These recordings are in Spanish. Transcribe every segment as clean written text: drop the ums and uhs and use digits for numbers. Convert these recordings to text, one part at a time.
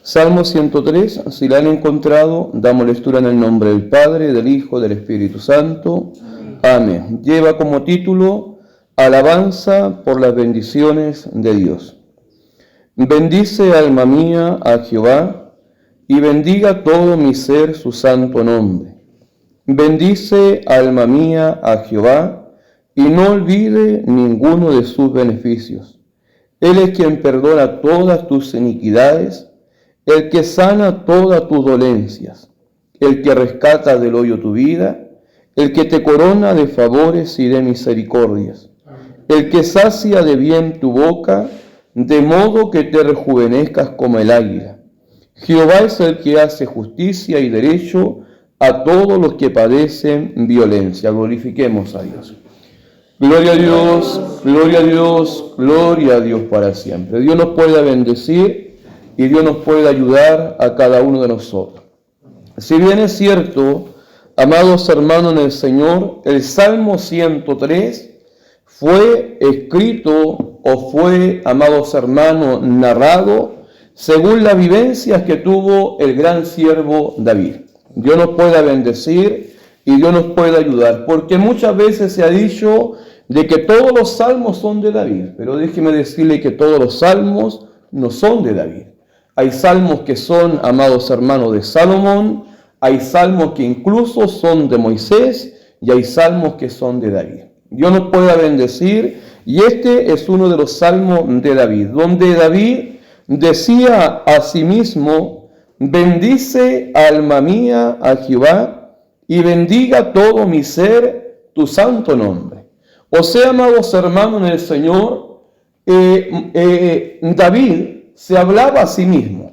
Salmo 103, si la han encontrado, damos lectura en el nombre del Padre, del Hijo, del Espíritu Santo. Amén. Lleva como título, Alabanza por las bendiciones de Dios. Bendice, alma mía, a Jehová, y bendiga todo mi ser su santo nombre. Bendice, alma mía, a Jehová, y no olvide ninguno de sus beneficios. Él es quien perdona todas tus iniquidades, el que sana todas tus dolencias, el que rescata del hoyo tu vida, el que te corona de favores y de misericordias, el que sacia de bien tu boca, de modo que te rejuvenezcas como el águila. Jehová es el que hace justicia y derecho a todos los que padecen violencia. Glorifiquemos a Dios. Gloria a Dios, gloria a Dios, gloria a Dios para siempre. Dios nos pueda bendecir y Dios nos puede ayudar a cada uno de nosotros. Si bien es cierto, amados hermanos en el Señor, el Salmo 103 fue escrito o fue, amados hermanos, narrado según las vivencias que tuvo el gran siervo David. Dios nos pueda bendecir y Dios nos puede ayudar, porque muchas veces se ha dicho de que todos los salmos son de David, pero déjeme decirle que todos los salmos no son de David. Hay salmos que son, amados hermanos, de Salomón, hay salmos que incluso son de Moisés y hay salmos que son de David. Dios nos pueda bendecir y este es uno de los salmos de David, donde David decía a sí mismo, bendice alma mía a Jehová y bendiga todo mi ser tu santo nombre. O sea, amados hermanos en el Señor, David se hablaba a sí mismo.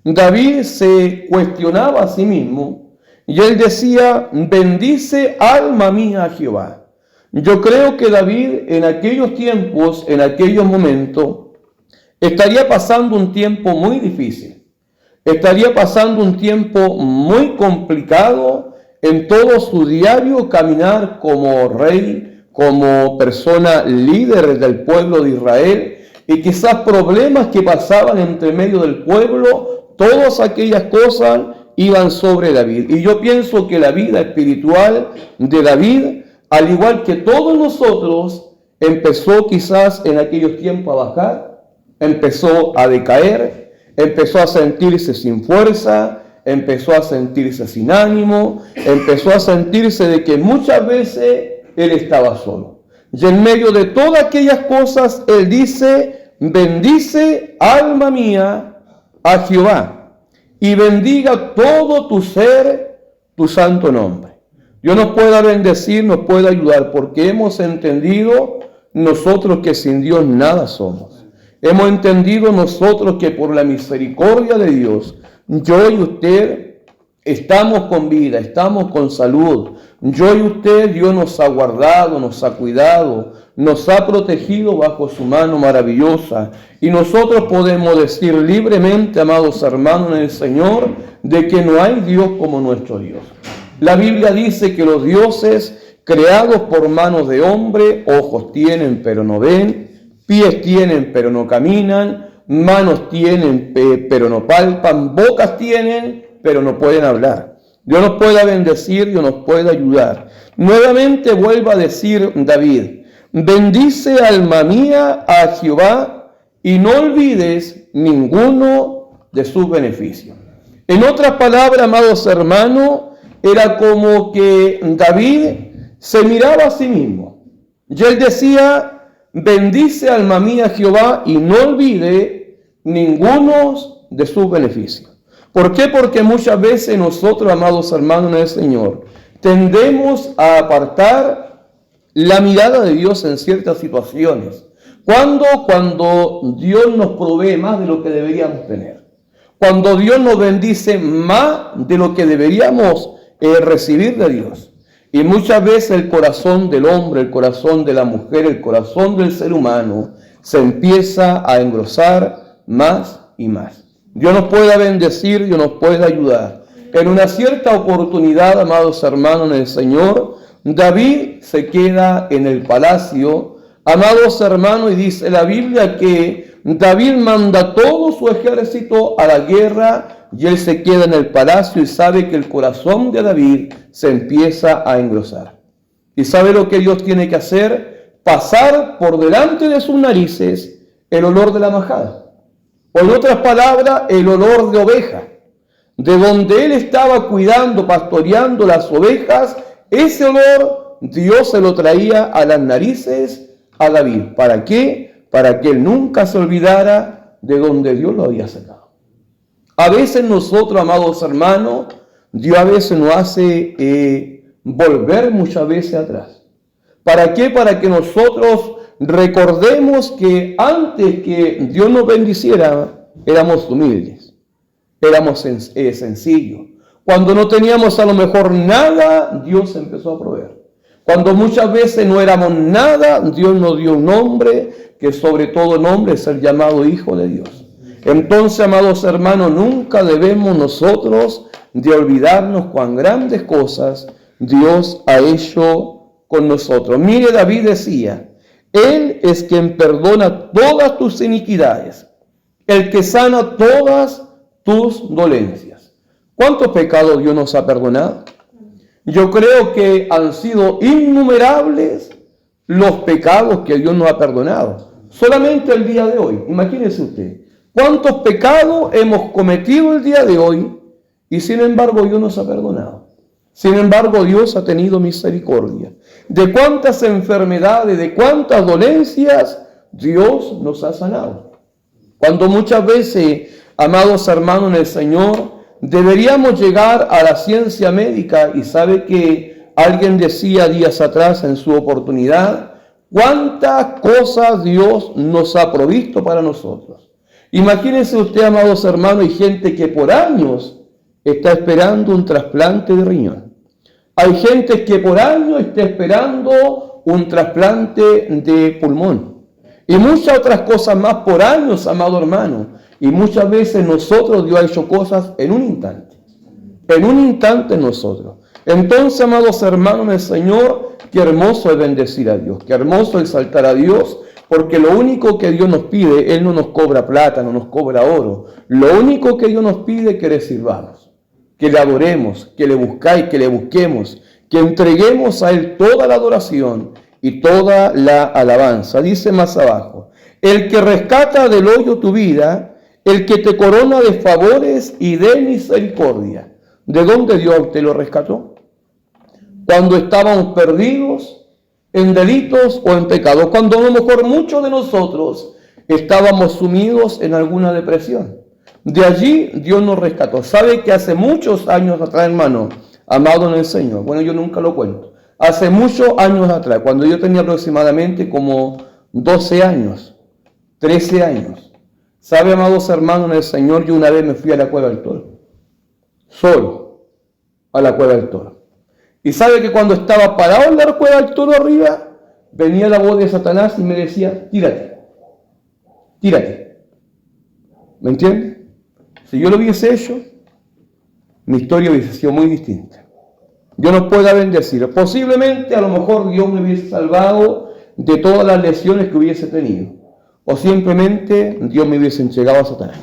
David se cuestionaba a sí mismo y él decía, bendice alma mía a Jehová. Yo creo que David en aquellos tiempos, en aquellos momentos, estaría pasando un tiempo muy difícil. Estaría pasando un tiempo muy complicado en todo su diario caminar como rey, como persona líder del pueblo de Israel, y quizás problemas que pasaban entre medio del pueblo, todas aquellas cosas iban sobre David. Y yo pienso que la vida espiritual de David, al igual que todos nosotros, empezó quizás en aquellos tiempos a bajar, empezó a decaer, empezó a sentirse sin fuerza, empezó a sentirse sin ánimo, empezó a sentirse de que muchas veces él estaba solo. Y en medio de todas aquellas cosas, él dice, bendice alma mía a Jehová y bendiga todo tu ser, tu santo nombre. Dios nos pueda bendecir, nos pueda ayudar, porque hemos entendido nosotros que sin Dios nada somos. Hemos entendido nosotros que por la misericordia de Dios, yo y usted estamos con vida, estamos con salud. Yo y usted, Dios nos ha guardado, nos ha cuidado, nos ha protegido bajo su mano maravillosa. Y nosotros podemos decir libremente, amados hermanos en el Señor, de que no hay Dios como nuestro Dios. La Biblia dice que los dioses creados por manos de hombre, ojos tienen pero no ven, pies tienen pero no caminan, manos tienen pero no palpan, bocas tienen pero no pueden hablar. Dios nos pueda bendecir, Dios nos pueda ayudar. Nuevamente vuelve a decir David, bendice alma mía a Jehová y no olvides ninguno de sus beneficios. En otras palabras, amados hermanos, era como que David se miraba a sí mismo. Y él decía, bendice alma mía a Jehová y no olvide ninguno de sus beneficios. ¿Por qué? Porque muchas veces nosotros, amados hermanos en el Señor, tendemos a apartar la mirada de Dios en ciertas situaciones. Cuando Dios nos provee más de lo que deberíamos tener. Cuando Dios nos bendice más de lo que deberíamos recibir de Dios. Y muchas veces el corazón del hombre, el corazón de la mujer, el corazón del ser humano se empieza a engrosar más y más. Dios nos pueda bendecir, Dios nos pueda ayudar. En una cierta oportunidad, amados hermanos en el Señor, David se queda en el palacio, amados hermanos, y dice la Biblia que David manda todo su ejército a la guerra y él se queda en el palacio y sabe que el corazón de David se empieza a engrosar. ¿Y sabe lo que Dios tiene que hacer? Pasar por delante de sus narices el olor de la majada. O en otras palabras, el olor de oveja. De donde él estaba cuidando, pastoreando las ovejas, ese olor Dios se lo traía a las narices a David. ¿Para qué? Para que él nunca se olvidara de donde Dios lo había sacado. A veces nosotros, amados hermanos, Dios a veces nos hace volver muchas veces atrás. ¿Para qué? Para que nosotros recordemos que antes que Dios nos bendiciera, éramos humildes, éramos sencillos. Cuando no teníamos a lo mejor nada, Dios empezó a proveer. Cuando muchas veces no éramos nada, Dios nos dio un nombre, que sobre todo nombre es el llamado Hijo de Dios. Entonces, amados hermanos, nunca debemos nosotros de olvidarnos cuán grandes cosas Dios ha hecho con nosotros. Mire, David decía, Él es quien perdona todas tus iniquidades, el que sana todas tus dolencias. ¿Cuántos pecados Dios nos ha perdonado? Yo creo que han sido innumerables los pecados que Dios nos ha perdonado. Solamente el día de hoy, imagínese usted, cuántos pecados hemos cometido el día de hoy y sin embargo Dios nos ha perdonado. Sin embargo, Dios ha tenido misericordia. De cuántas enfermedades, de cuántas dolencias Dios nos ha sanado. Cuando muchas veces, amados hermanos en el Señor, deberíamos llegar a la ciencia médica, y sabe que alguien decía días atrás en su oportunidad, cuántas cosas Dios nos ha provisto para nosotros. Imagínense usted, amados hermanos, hay gente que por años está esperando un trasplante de riñón. Hay gente que por años está esperando un trasplante de pulmón. Y muchas otras cosas más por años, amado hermano. Y muchas veces nosotros, Dios ha hecho cosas en un instante. En un instante nosotros. Entonces, amados hermanos en el Señor, qué hermoso es bendecir a Dios. Qué hermoso es exaltar a Dios. Porque lo único que Dios nos pide, Él no nos cobra plata, no nos cobra oro. Lo único que Dios nos pide es que le sirvamos, que le adoremos, que le buscáis, que le busquemos, que entreguemos a Él toda la adoración y toda la alabanza. Dice más abajo, el que rescata del hoyo tu vida, el que te corona de favores y de misericordia. ¿De dónde Dios te lo rescató? Cuando estábamos perdidos en delitos o en pecados, cuando a lo mejor muchos de nosotros estábamos sumidos en alguna depresión. De allí Dios nos rescató. ¿Sabe que hace muchos años atrás, hermano, amado en el Señor? Bueno, yo nunca lo cuento. Hace muchos años atrás, cuando yo tenía aproximadamente como 12 años, 13 años. ¿Sabe, amados hermanos en el Señor? Yo una vez me fui a la Cueva del Toro. Solo a la Cueva del Toro. Y sabe que cuando estaba parado en la Cueva del Toro arriba, venía la voz de Satanás y me decía, tírate, tírate. ¿Me entiende? Si yo lo hubiese hecho, mi historia hubiese sido muy distinta. Dios nos pueda bendecir. Posiblemente, a lo mejor Dios me hubiese salvado de todas las lesiones que hubiese tenido. O simplemente Dios me hubiese entregado a Satanás.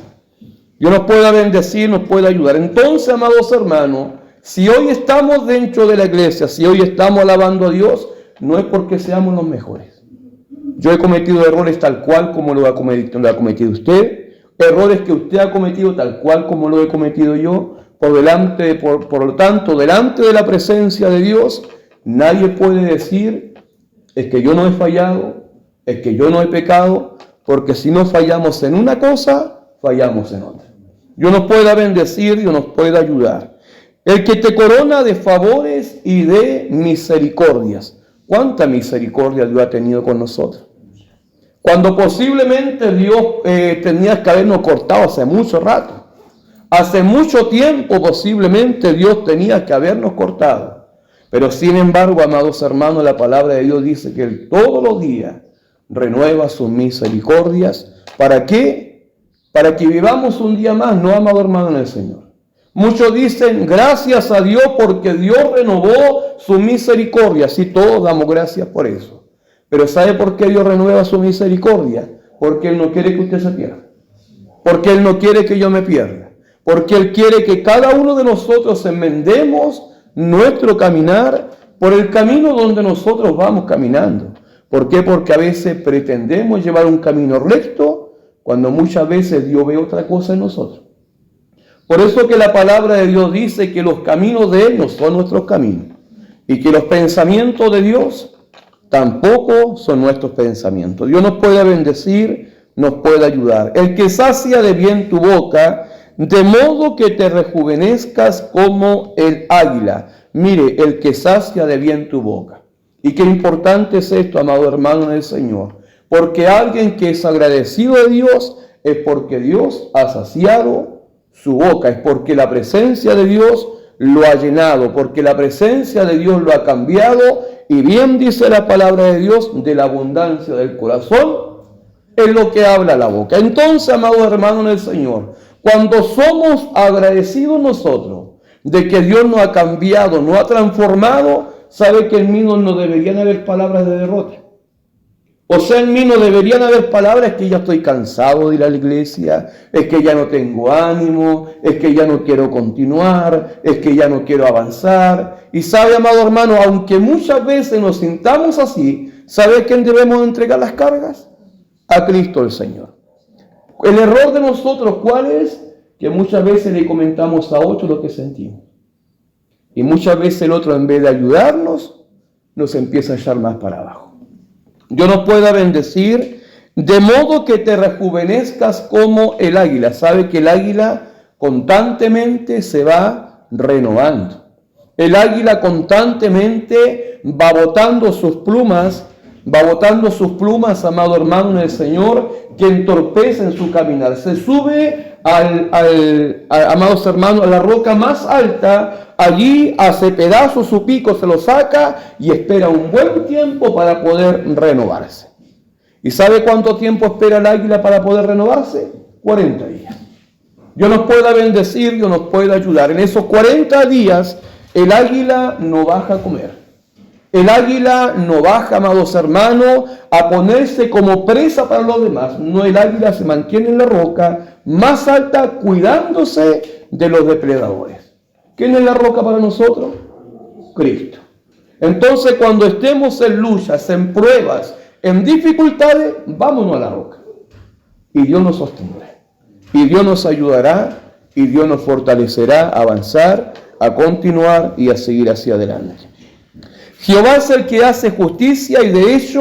Dios nos pueda bendecir, nos pueda ayudar. Entonces, amados hermanos, si hoy estamos dentro de la iglesia, si hoy estamos alabando a Dios, no es porque seamos los mejores. Yo he cometido errores tal cual como lo ha cometido usted, errores que usted ha cometido tal cual como lo he cometido yo. Por lo tanto, delante de la presencia de Dios, nadie puede decir, es que yo no he fallado, es que yo no he pecado, porque si no fallamos en una cosa, fallamos en otra. Dios nos pueda bendecir, Dios nos pueda ayudar. El que te corona de favores y de misericordias. ¿Cuánta misericordia Dios ha tenido con nosotros? Cuando posiblemente Dios tenía que habernos cortado hace mucho rato. Hace mucho tiempo posiblemente Dios tenía que habernos cortado. Pero sin embargo, amados hermanos, la palabra de Dios dice que Él todos los días renueva sus misericordias. ¿Para qué? Para que vivamos un día más, no, amado hermano, en el Señor. Muchos dicen, gracias a Dios porque Dios renovó su misericordia. Sí, todos damos gracias por eso. Pero ¿sabe por qué Dios renueva su misericordia? Porque Él no quiere que usted se pierda. Porque Él no quiere que yo me pierda. Porque Él quiere que cada uno de nosotros enmendemos nuestro caminar por el camino donde nosotros vamos caminando. ¿Por qué? Porque a veces pretendemos llevar un camino recto cuando muchas veces Dios ve otra cosa en nosotros. Por eso que la palabra de Dios dice que los caminos de Él no son nuestros caminos y que los pensamientos de Dios tampoco son nuestros pensamientos. Dios nos puede bendecir, nos puede ayudar. El que sacia de bien tu boca, de modo que te rejuvenezcas como el águila. Mire, el que sacia de bien tu boca. Y qué importante es esto, amado hermano en el Señor. Porque alguien que es agradecido de Dios es porque Dios ha saciado su boca. Es porque la presencia de Dios lo ha llenado. Porque la presencia de Dios lo ha cambiado. Y bien dice la palabra de Dios, de la abundancia del corazón es lo que habla la boca. Entonces, amado hermano en el Señor, cuando somos agradecidos nosotros de que Dios nos ha cambiado, nos ha transformado, sabe que en mí no deberían haber palabras de derrota. O sea, en mí no deberían haber palabras que ya estoy cansado de ir a la iglesia, es que ya no tengo ánimo, es que ya no quiero continuar, es que ya no quiero avanzar. Y sabe, amado hermano, aunque muchas veces nos sintamos así, ¿sabe a quién debemos entregar las cargas? A Cristo el Señor. El error de nosotros, ¿cuál es? Que muchas veces le comentamos a otro lo que sentimos. Y muchas veces el otro, en vez de ayudarnos, nos empieza a echar más para abajo. Dios nos pueda bendecir, de modo que te rejuvenezcas como el águila. Sabe que el águila constantemente se va renovando. El águila constantemente va botando sus plumas, amado hermano en el Señor, que entorpecen su caminar. Se sube amados hermanos, a la roca más alta, allí hace pedazos su pico, se lo saca y espera un buen tiempo para poder renovarse. ¿Y sabe cuánto tiempo espera el águila para poder renovarse? 40 días. Dios nos pueda bendecir, Dios nos pueda ayudar. En esos 40 días el águila no baja a comer. El águila no baja, amados hermanos, a ponerse como presa para los demás. No, el águila se mantiene en la roca más alta, cuidándose de los depredadores. ¿Quién es la roca para nosotros? Cristo. Entonces, cuando estemos en luchas, en pruebas, en dificultades, vámonos a la roca. Y Dios nos sostendrá. Y Dios nos ayudará. Y Dios nos fortalecerá a avanzar, a continuar y a seguir hacia adelante. Jehová es el que hace justicia y de hecho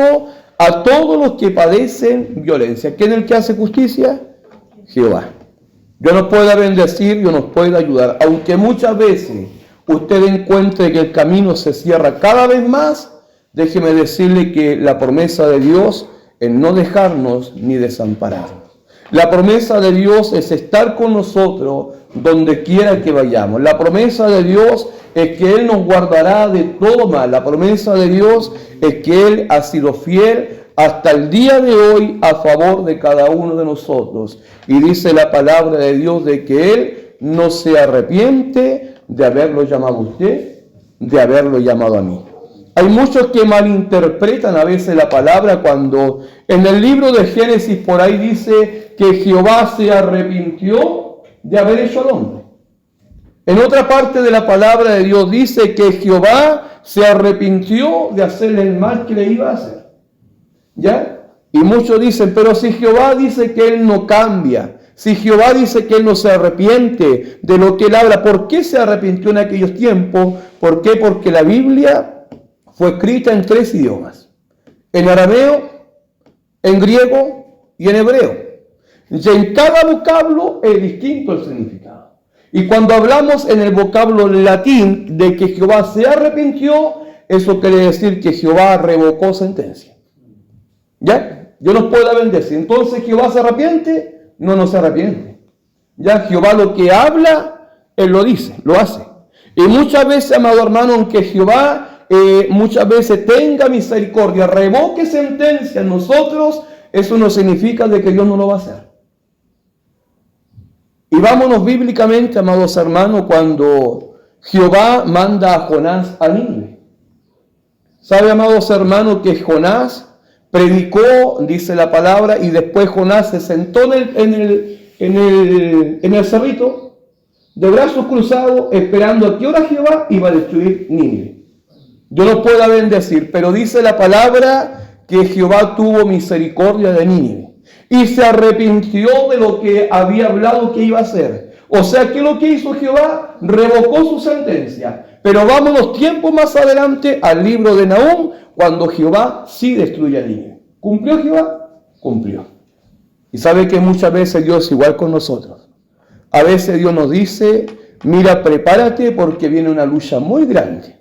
a todos los que padecen violencia. ¿Quién es el que hace justicia? Jehová. Dios nos pueda bendecir, Dios nos pueda ayudar. Aunque muchas veces usted encuentre que el camino se cierra cada vez más, déjeme decirle que la promesa de Dios es no dejarnos ni desampararnos. La promesa de Dios es estar con nosotros donde quiera que vayamos. La promesa de Dios es que Él nos guardará de todo mal. La promesa de Dios es que Él ha sido fiel hasta el día de hoy a favor de cada uno de nosotros. Y dice la palabra de Dios de que Él no se arrepiente de haberlo llamado a usted, de haberlo llamado a mí. Hay muchos que malinterpretan a veces la palabra cuando en el libro de Génesis por ahí dice que Jehová se arrepintió de haber hecho al hombre. En otra parte de la palabra de Dios dice que Jehová se arrepintió de hacerle el mal que le iba a hacer. ¿Ya? Y muchos dicen, pero si Jehová dice que Él no cambia, si Jehová dice que Él no se arrepiente de lo que Él habla, ¿por qué se arrepintió en aquellos tiempos? ¿Por qué? Porque la Biblia fue escrita en 3 idiomas. En arameo, en griego y en hebreo. Y en cada vocablo es distinto el significado. Y cuando hablamos en el vocablo latín de que Jehová se arrepintió, eso quiere decir que Jehová revocó sentencia. ¿Ya? Dios nos puede bendecir. Entonces, ¿Jehová se arrepiente? No se arrepiente. Ya, Jehová lo que habla, Él lo dice, lo hace. Y muchas veces, amado hermano, aunque Jehová muchas veces tenga misericordia, revoque sentencia en nosotros, eso no significa de que Dios no lo va a hacer. Y vámonos bíblicamente, amados hermanos, cuando Jehová manda a Jonás a Nínive. ¿Sabe, amados hermanos, que Jonás predicó, dice la palabra, y después Jonás se sentó en el cerrito, de brazos cruzados, esperando a qué hora Jehová iba a destruir Nínive. Yo no puedo bendecir, pero dice la palabra que Jehová tuvo misericordia de Nínive y se arrepintió de lo que había hablado que iba a hacer. O sea que lo que hizo Jehová revocó su sentencia. Pero vámonos tiempo más adelante al libro de Nahum, cuando Jehová sí destruye a Nínive. ¿Cumplió Jehová? Cumplió. Y sabe que muchas veces Dios es igual con nosotros. A veces Dios nos dice, mira, prepárate porque viene una lucha muy grande.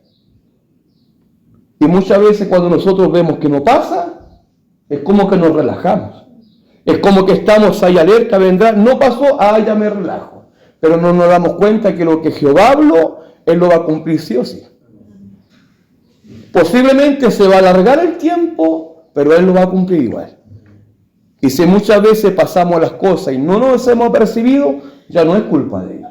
Y muchas veces cuando nosotros vemos que no pasa, es como que nos relajamos. Es como que estamos ahí alerta, vendrá, no pasó, ya me relajo. Pero no nos damos cuenta que lo que Jehová habló, Él lo va a cumplir sí o sí. Posiblemente se va a alargar el tiempo, pero Él lo va a cumplir igual. Y si muchas veces pasamos las cosas y no nos hemos percibido, ya no es culpa de ellos.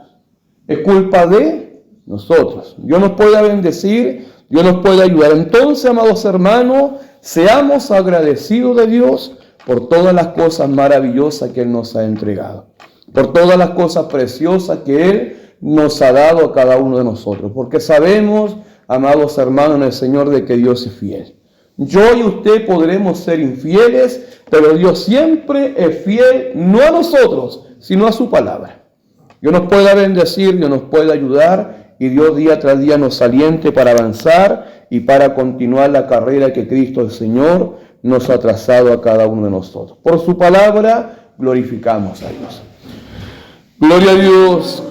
Es culpa de nosotros. Dios nos puede bendecir, Dios nos puede ayudar. Entonces, amados hermanos, seamos agradecidos de Dios por todas las cosas maravillosas que Él nos ha entregado. Por todas las cosas preciosas que Él nos ha dado a cada uno de nosotros. Porque sabemos, amados hermanos, en el Señor de que Dios es fiel. Yo y usted podremos ser infieles, pero Dios siempre es fiel, no a nosotros, sino a su palabra. Dios nos puede bendecir, Dios nos puede ayudar, y Dios día tras día nos aliente para avanzar y para continuar la carrera que Cristo el Señor nos ha trazado a cada uno de nosotros. Por su palabra glorificamos a Dios. Gloria a Dios.